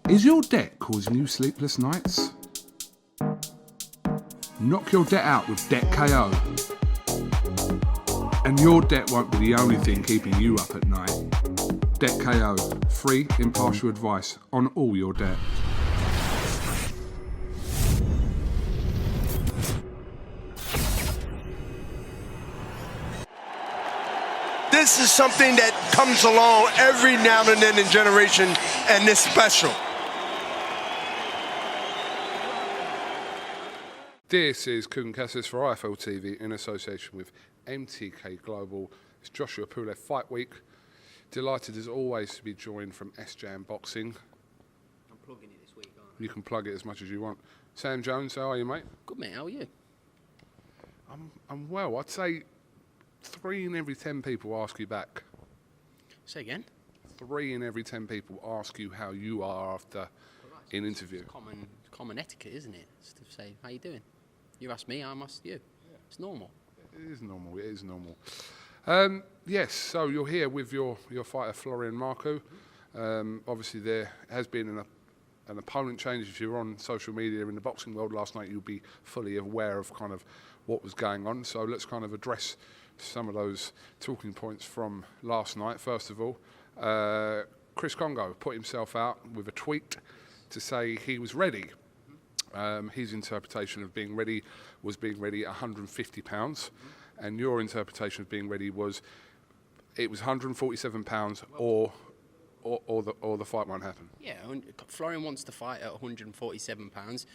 Is your debt causing you sleepless nights? Knock your debt out with Debt KO. And your debt won't be the only thing keeping you up at night. Debt KO, free, impartial advice on all your debt. This is something that comes along every now and then in generation, and it's special. This is KUGAN CASSIUS for IFL TV in association with MTK Global. It's Joshua Pulev Fight Week. Delighted as always to be joined from SJM Boxing. I'm plugging it this week, aren't I? You can plug it as much as you want. Sam Jones, how are you, mate? Good, mate. How are you? I'm well. I'd say 3 in every 10 people ask you back. Say again? 3 in every 10 people ask you how you are after an interview. It's common etiquette, isn't it? Just to say, how you doing? You ask me, I ask you. Yeah. It's normal. It is normal. It is normal. Yes. So you're here with your fighter Florian Marku. Obviously, there has been an opponent change. If you're on social media in the boxing world last night, you'll be fully aware of kind of what was going on. So let's kind of address some of those talking points from last night. First of all, Chris Kongo put himself out with a tweet to say he was ready. His interpretation of being ready was being ready at £150, and your interpretation of being ready was it was £147 or the fight won't happen. Yeah, Florian wants to fight at £147.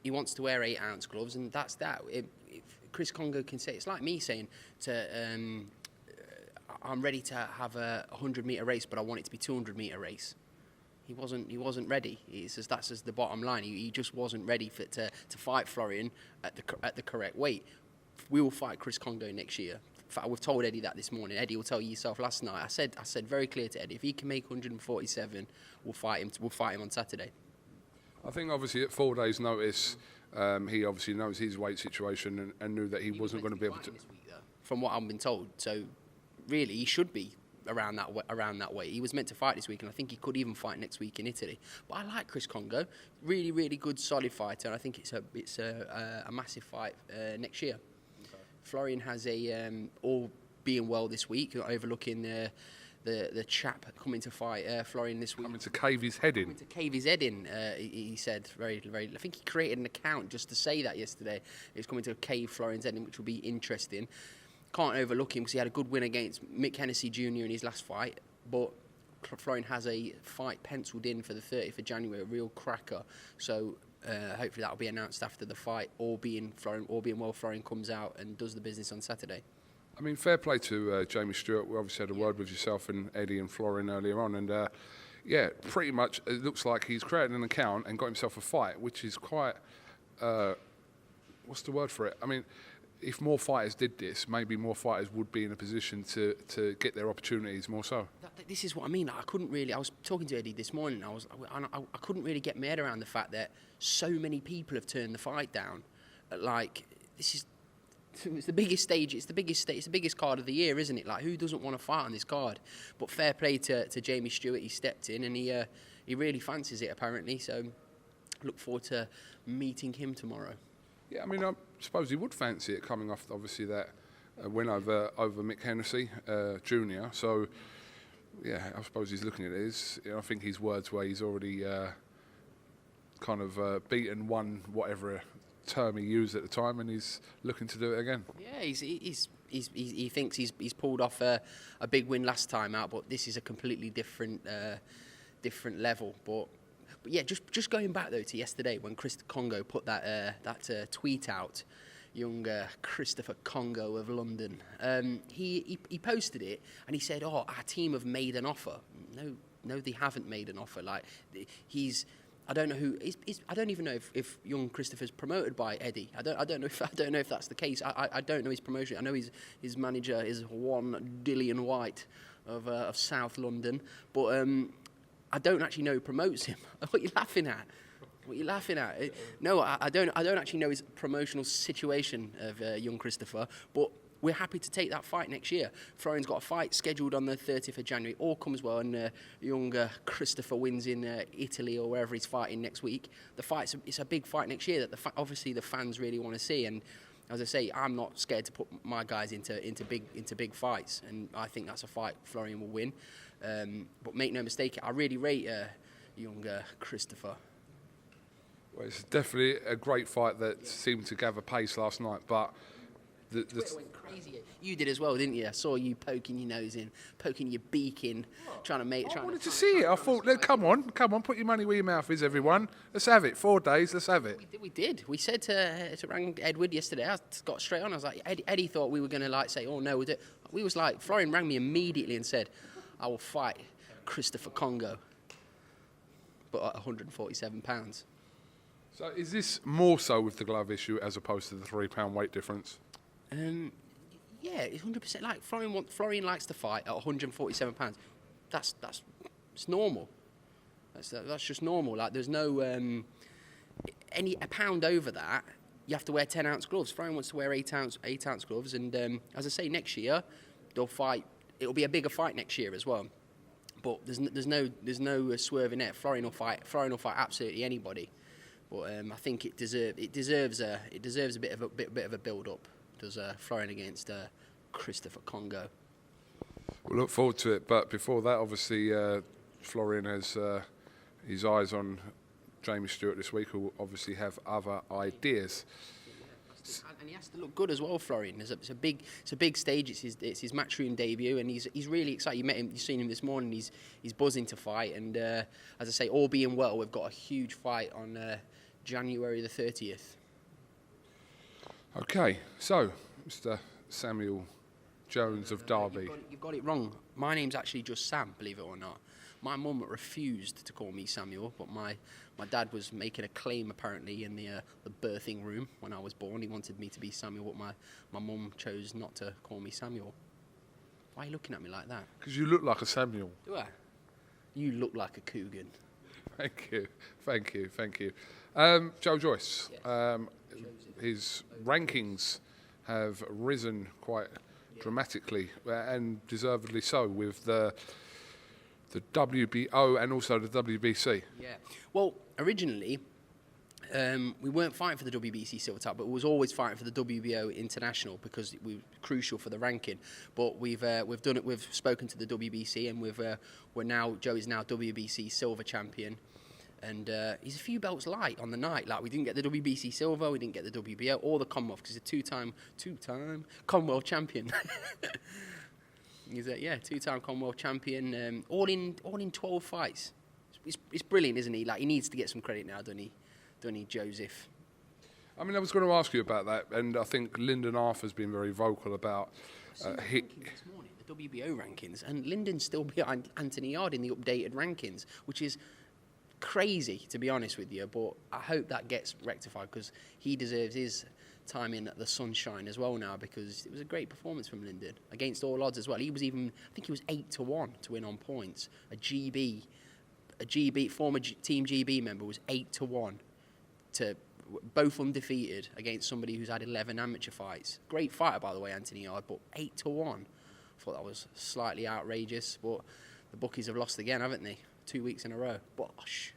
He wants to wear 8-ounce gloves, and that's that. If Chris Kongo can say, it's like me saying I'm ready to have a 100-metre race, but I want it to be 200-metre race. He wasn't ready. That's just the bottom line. He just wasn't ready to fight Florian at the correct weight. We will fight Chris Kongo next year. In fact, we've told Eddie that this morning. Eddie will tell you yourself last night. I said very clear to Eddie, if he can make 147, we'll fight him. We'll fight him on Saturday. I think obviously at 4 days' notice, he obviously knows his weight situation and knew that he wasn't going to be able to. This week, though, from what I've been told, so really he should be around that weight. He was meant to fight this week, and I think he could even fight next week in Italy. But I like Chris Kongo, really, really good, solid fighter, and I think it's a massive fight next year. Okay. Florian has all being well this week, overlooking the chap coming to fight Florian this week. Coming to cave his head in. Coming to cave his head in, he said. Very, very. I think he created an account just to say that yesterday. He's coming to cave Florian's head in, which will be interesting. Can't overlook him because he had a good win against Mick Hennessy Jr. in his last fight. But Florian has a fight penciled in for the 30th of January, a real cracker. So hopefully that will be announced after the fight. All being well, Florian comes out and does the business on Saturday. I mean, fair play to Jamie Stewart. We obviously had a word with yourself and Eddie and Florian earlier on, and yeah, pretty much it looks like he's created an account and got himself a fight, which is quite. What's the word for it? I mean, if more fighters did this, maybe more fighters would be in a position to get their opportunities more so. This is what I mean. I couldn't really. I was talking to Eddie this morning. I couldn't really get my head around the fact that so many people have turned the fight down. Like, this is. It's the biggest stage. It's the biggest card of the year, isn't it? Like, who doesn't want to fight on this card? But fair play to Jamie Stewart. He stepped in and he really fancies it apparently. So look forward to meeting him tomorrow. Yeah, I mean, I suppose he would fancy it, coming off obviously that win over Mick Hennessy Jr. So yeah, I suppose he's looking at it. I think his words were he's already kind of beaten one whatever term he used at the time, and he's looking to do it again. Yeah, he thinks he's pulled off a big win last time out, but this is a completely different level. But yeah, just going back though to yesterday when Chris Kongo put that tweet out, young Christopher Kongo of London, he posted it and he said, "Oh, our team have made an offer." No, they haven't made an offer. Like, I don't know who. I don't even know if young Christopher's promoted by Eddie. I don't know if that's the case. I don't know his promotion. I know his manager is one Dillian White of South London, but I don't actually know who promotes him. What are you laughing at? What are you laughing at? No, I don't actually know his promotional situation of young Christopher, but we're happy to take that fight next year. Florian's got a fight scheduled on the 30th of January. All comes well, and younger Christopher wins in Italy or wherever he's fighting next week. It's a big fight next year that obviously the fans really want to see. And as I say, I'm not scared to put my guys into big fights, and I think that's a fight Florian will win. But make no mistake, I really rate younger Christopher. Well, it's definitely a great fight that seemed to gather pace last night, but Twitter went crazy. You did as well, didn't you? I saw you poking your nose in, poking your beak in, trying to make. I wanted to see it. I thought, come on, put your money where your mouth is, everyone. Let's have it. 4 days, let's have it. We did. We said to Rang Edward yesterday. I got straight on. I was like, Eddie thought we were going to say, oh no, we do. We was like, Florian rang me immediately and said, I will fight Christopher Kongo, but at 147 pounds. So is this more so with the glove issue as opposed to the £3 weight difference? Yeah, it's 100%. Like Florian likes to fight at 147 pounds. It's normal. That's just normal. Like there's no a pound over that. You have to wear 10-ounce gloves. Florian wants to wear 8-ounce gloves, and as I say, next year they'll fight. It'll be a bigger fight next year as well. But there's no swerving there. Florian will fight absolutely anybody. But I think it deserves a bit of a build up. Does Florian against Christopher Kongo? We'll look forward to it. But before that, obviously, Florian has his eyes on Jamie Stewart this week, who will obviously have other ideas. And he has to look good as well, Florian. It's a big stage. It's his matchroom debut, and he's really excited. You met him, you've seen him this morning. He's buzzing to fight, and as I say, all being well, we've got a huge fight on January the 30th. Okay, so Mr. Samuel Jones of Derby. You've got it wrong. My name's actually just Sam, believe it or not. My mum refused to call me Samuel, but my dad was making a claim apparently in the birthing room when I was born. He wanted me to be Samuel, but my mum chose not to call me Samuel. Why are you looking at me like that? Because you look like a Samuel. Do I? You look like a KUGAN. Thank you. Joe Joyce. Yes. His rankings have risen quite dramatically, and deservedly so, with the WBO and also the WBC. Yeah. Well, originally, we weren't fighting for the WBC silver title, but we was always fighting for the WBO international because we were crucial for the ranking. But we've done it. We've spoken to the WBC, and Joe is now WBC silver champion. And he's a few belts light on the night. Like, we didn't get the WBC silver, we didn't get the WBO or the Commonwealth, because he's a two-time Commonwealth champion. He's a two-time Commonwealth champion. All in 12 fights. It's brilliant, isn't he? Like, he needs to get some credit now, doesn't he, Joseph? I mean, I was going to ask you about that, and I think Lyndon Arthur's been very vocal about This morning, the WBO rankings, and Lyndon's still behind Anthony Yard in the updated rankings, which is crazy, to be honest with you, but I hope that gets rectified, because he deserves his time in the sunshine as well now, because it was a great performance from Lyndon against all odds as well. I think he was 8-1 to win on points. A former Team GB member was 8-1 to both undefeated against somebody who's had 11 amateur fights. Great fighter, by the way, Anthony Yard, but 8-1. I thought that was slightly outrageous, but the bookies have lost again, haven't they? 2 weeks in a row. Bosh.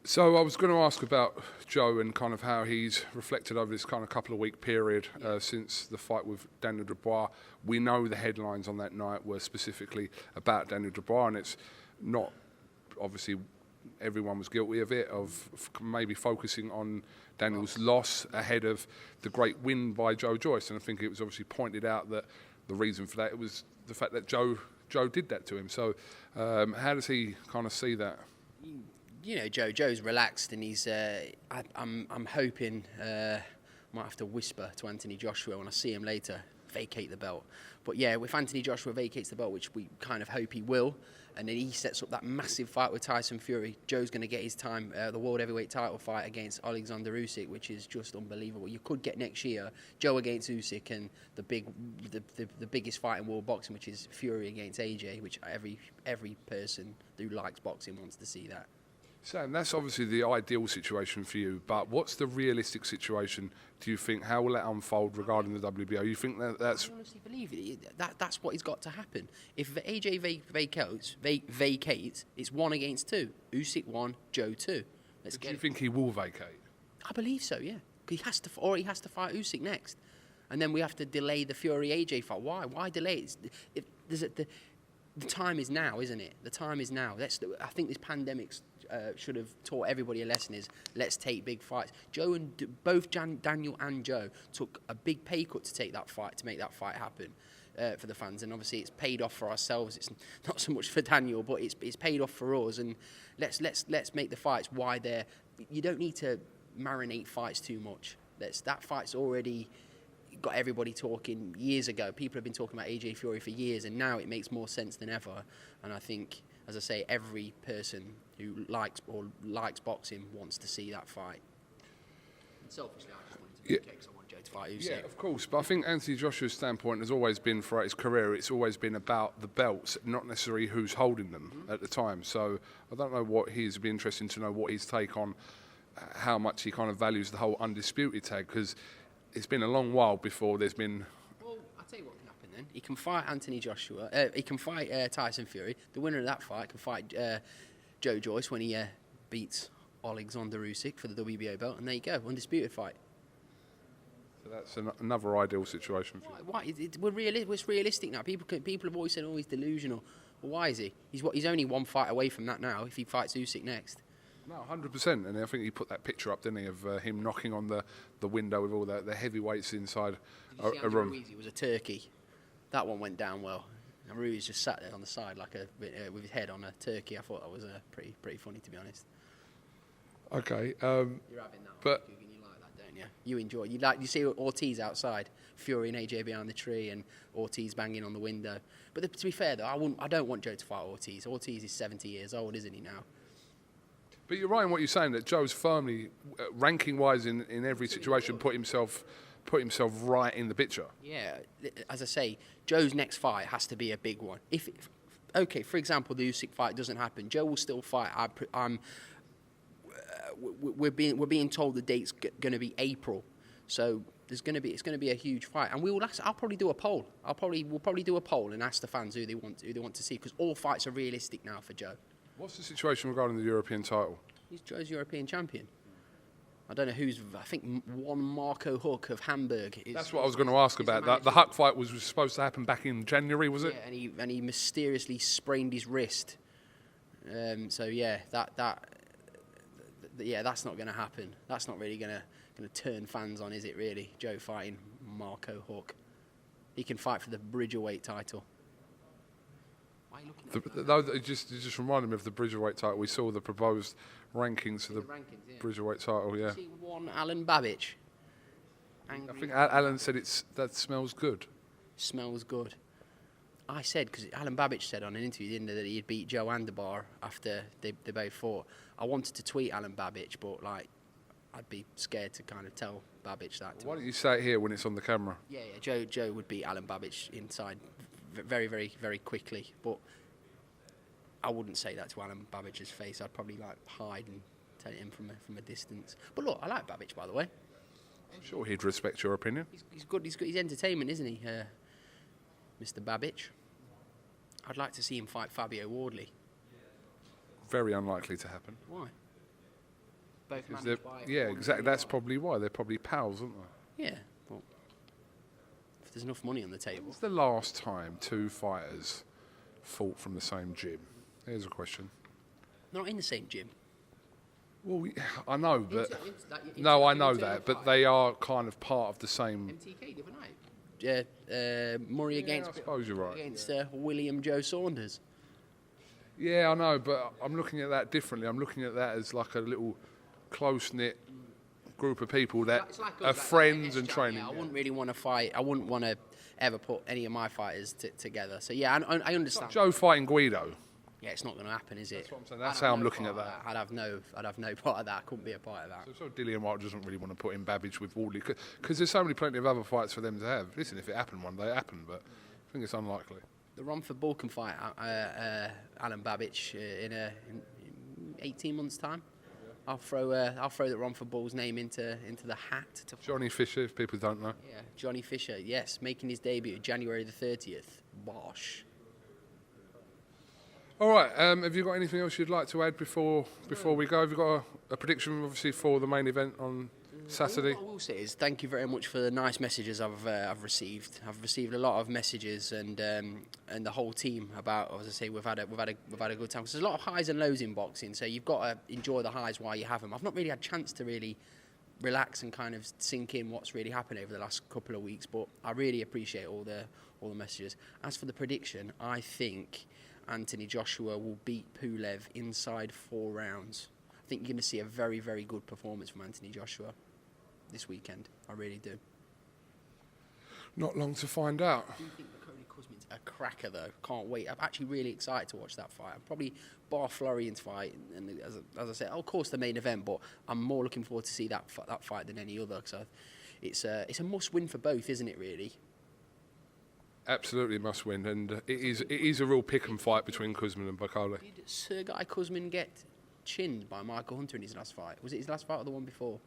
So I was going to ask about Joe and kind of how he's reflected over this kind of couple of week period since the fight with Daniel Dubois. We know the headlines on that night were specifically about Daniel Dubois, and it's not, obviously everyone was guilty of it, of maybe focusing on Daniel's loss ahead of the great win by Joe Joyce. And I think it was obviously pointed out that the reason for that was the fact that Joe did that to him. So how does he kind of see that? You know, Joe's relaxed, and he's. I'm hoping. Might have to whisper to Anthony Joshua when I see him later. Vacate the belt. But yeah, if Anthony Joshua vacates the belt, which we kind of hope he will, and then he sets up that massive fight with Tyson Fury, Joe's going to get his time, the world heavyweight title fight against Alexander Usyk, which is just unbelievable. You could get next year Joe against Usyk, and the biggest fight in world boxing, which is Fury against AJ, which every person who likes boxing wants to see that. Sam, that's obviously the ideal situation for you, but what's the realistic situation, do you think? How will that unfold regarding the WBO? You think that's... I honestly believe it. That's what has got to happen. If AJ vacates, it's 1 against 2. Usyk 1, Joe 2. Do you think he will vacate? I believe so, yeah. He has to fight Usyk next. And then we have to delay the Fury AJ fight. Why? Why delay it? The time is now, isn't it? The time is now. I think this pandemic should have taught everybody a lesson: is let's take big fights. Both Daniel and Joe took a big pay cut to take that fight, to make that fight happen for the fans, and obviously it's paid off for ourselves. It's not so much for Daniel, but it's paid off for us. And let's make the fights why they're. You don't need to marinate fights too much. That fight's already got everybody talking years ago. People have been talking about AJ Fury for years, and now it makes more sense than ever. And I think, as I say, every person who likes boxing wants to see that fight. And selfishly, I just wanted to because I want Joe to fight Usyk. Yeah, of course. But I think Anthony Joshua's standpoint has always been, throughout his career, it's always been about the belts, not necessarily who's holding them at the time. So I don't know what it'd be interesting to know what his take on how much he kind of values the whole undisputed tag, because it's been a long while before there's been... Well, I'll tell you what can happen then. He can fight Anthony Joshua. He can fight Tyson Fury. The winner of that fight can fight Joe Joyce when he beats Alexander Usyk for the WBO belt. And there you go, undisputed fight. So that's another ideal situation for you. Why? It's realistic now. People have always said, oh, he's delusional. Well, why is he? He's only 1 fight away from that now if he fights Usyk next. No, 100%. And I think he put that picture up, didn't he, of him knocking on the window with all the heavyweights inside a room. Ruiz was a turkey. That one went down well. And Ruiz just sat there on the side like with his head on a turkey. I thought that was pretty funny, to be honest. Okay. You're having that one, Kugan, you like that, don't you? You enjoy. You see Ortiz outside, Fury and AJ behind the tree, and Ortiz banging on the window. But to be fair though, I don't want Joe to fight Ortiz. Ortiz is 70 years old, isn't he now? But you're right in what you're saying, that Joe's firmly, ranking-wise in every situation, put himself right in the picture. Yeah, as I say, Joe's next fight has to be a big one. Okay, for example, the Usyk fight doesn't happen, Joe will still fight. We're being told the date's going to be April, so it's going to be a huge fight, and I'll probably do a poll. We'll probably do a poll and ask the fans who they want to see, because all fights are realistic now for Joe. What's the situation regarding the European title? He's Joe's European champion. I don't know who's. I think one Marco Huck of Hamburg. That's what I was going to ask about. That the Huck fight was supposed to happen back in January, was it? Yeah, and he mysteriously sprained his wrist. So yeah, that's not going to happen. That's not really going to turn fans on, is it? Really, Joe fighting Marco Huck. He can fight for the Bridgerweight title. It just reminded me of the Bridgerweight title. We saw the proposed rankings for the Bridgerweight title. Yeah. See one Alan Babbage. I think Alan said that smells good. Smells good. I said, because Alan Babbage said on an interview, didn't he, that he'd beat Joe Anderbar after they both fought. I wanted to tweet Alan Babbage, but I'd be scared to kind of tell Babbage that. Why don't you say it here when it's on the camera? Yeah. Joe would beat Alan Babbage inside very, very, very quickly, but I wouldn't say that to Alan Babbage's face. I'd probably hide and tell him from a distance. But look, I like Babbage, by the way. I'm sure he'd respect your opinion. He's good. He's entertainment, isn't he, Mr. Babbage? I'd like to see him fight Fabio Wardley. Very unlikely to happen. Why? Both exactly. That's probably why. They're probably pals, aren't they? Yeah. Well, if there's enough money on the table. When's the last time 2 fighters fought from the same gym? Here's a question. Not in the same gym. Well, I know, but I know that, but they are kind of part of the same. MTK the other night. Murray against. I suppose you're right. Against William Joe Saunders. Yeah, I know, but I'm looking at that differently. I'm looking at that as like a little close-knit group of people that are friends and training. Yeah, I wouldn't really want to fight. I wouldn't want to ever put any of my fighters together. So yeah, I understand. Like Joe fighting Guido. Yeah, it's not going to happen, is it? That's what I'm saying. That's how I'm looking at that. I'd have no part of that. I couldn't be a part of that. So Dillian White doesn't really want to put in Babbage with Wardley, because there's plenty of other fights for them to have. Listen, if it happened one day, it happened, but I think it's unlikely. The Romford Balkan fight, Alan Babbage 18 months' time. I'll throw the Ron for Bull's name into the hat. Johnny Fisher, if people don't know. Yeah, Johnny Fisher, yes, making his debut January the 30th. Bosh. All right, have you got anything else you'd like to add before we go? Have you got a prediction, obviously, for the main event on Saturday? All I will say is thank you very much for the nice messages I've received. I've received a lot of messages and the whole team about, as I say, we've had a good time. 'Cause there's a lot of highs and lows in boxing, so you've got to enjoy the highs while you have them. I've not really had a chance to really relax and kind of sink in what's really happened over the last couple of weeks, but I really appreciate all the messages. As for the prediction, I think Anthony Joshua will beat Pulev inside 4 rounds. I think you're going to see a very, very good performance from Anthony Joshua this weekend. I really do. Not long to find out. I do think Cody Kuzmin's a cracker, though. Can't wait. I'm actually really excited to watch that fight. I'm probably bar Florian's fight, and as I said, of course, the main event, but I'm more looking forward to see that fight than any other. So it's a must-win for both, isn't it, really? Absolutely must win, and it is a real pick and fight between Kuzmin and Bakole. Did Sergei Kuzmin get chinned by Michael Hunter in his last fight? Was it his last fight or the one before?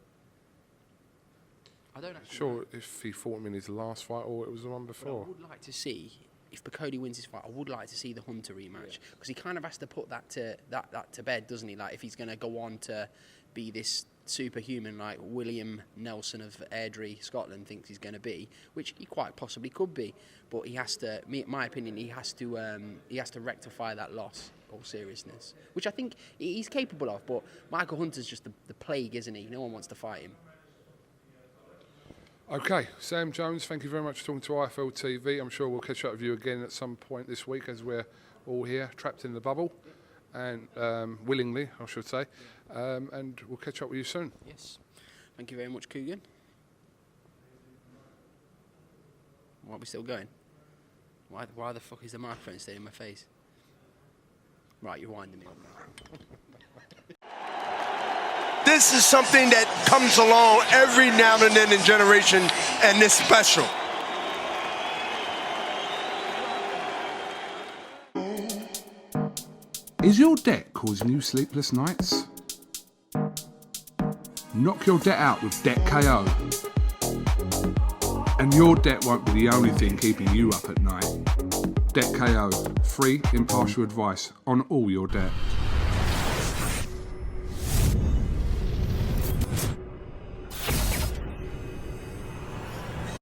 I don't actually know. If he fought him in his last fight or it was the one before. But I would like to see, if Bakole wins his fight, I would like to see the Hunter rematch, because he kind of has to put that to bed, doesn't he? Like, if he's going to go on to be this superhuman like William Nelson of Airdrie, Scotland thinks he's going to be, which he quite possibly could be, but he has to, in my opinion, he has to rectify that loss, all seriousness, which I think he's capable of. But Michael Hunter's just the plague, isn't he? No one wants to fight him. Okay, Sam Jones, thank you very much for talking to IFL TV. I'm sure we'll catch up with you again at some point this week, as we're all here, trapped in the bubble, and willingly, I should say, and we'll catch up with you soon. Yes. Thank you very much, KUGAN. Why are we still going? Why the fuck is the microphone staying in my face? Right, you're winding me up now. This is something that comes along every now and then in generation, and it's special. Is your debt causing you sleepless nights? Knock your debt out with Debt KO. And your debt won't be the only thing keeping you up at night. Debt KO, free, impartial advice on all your debt.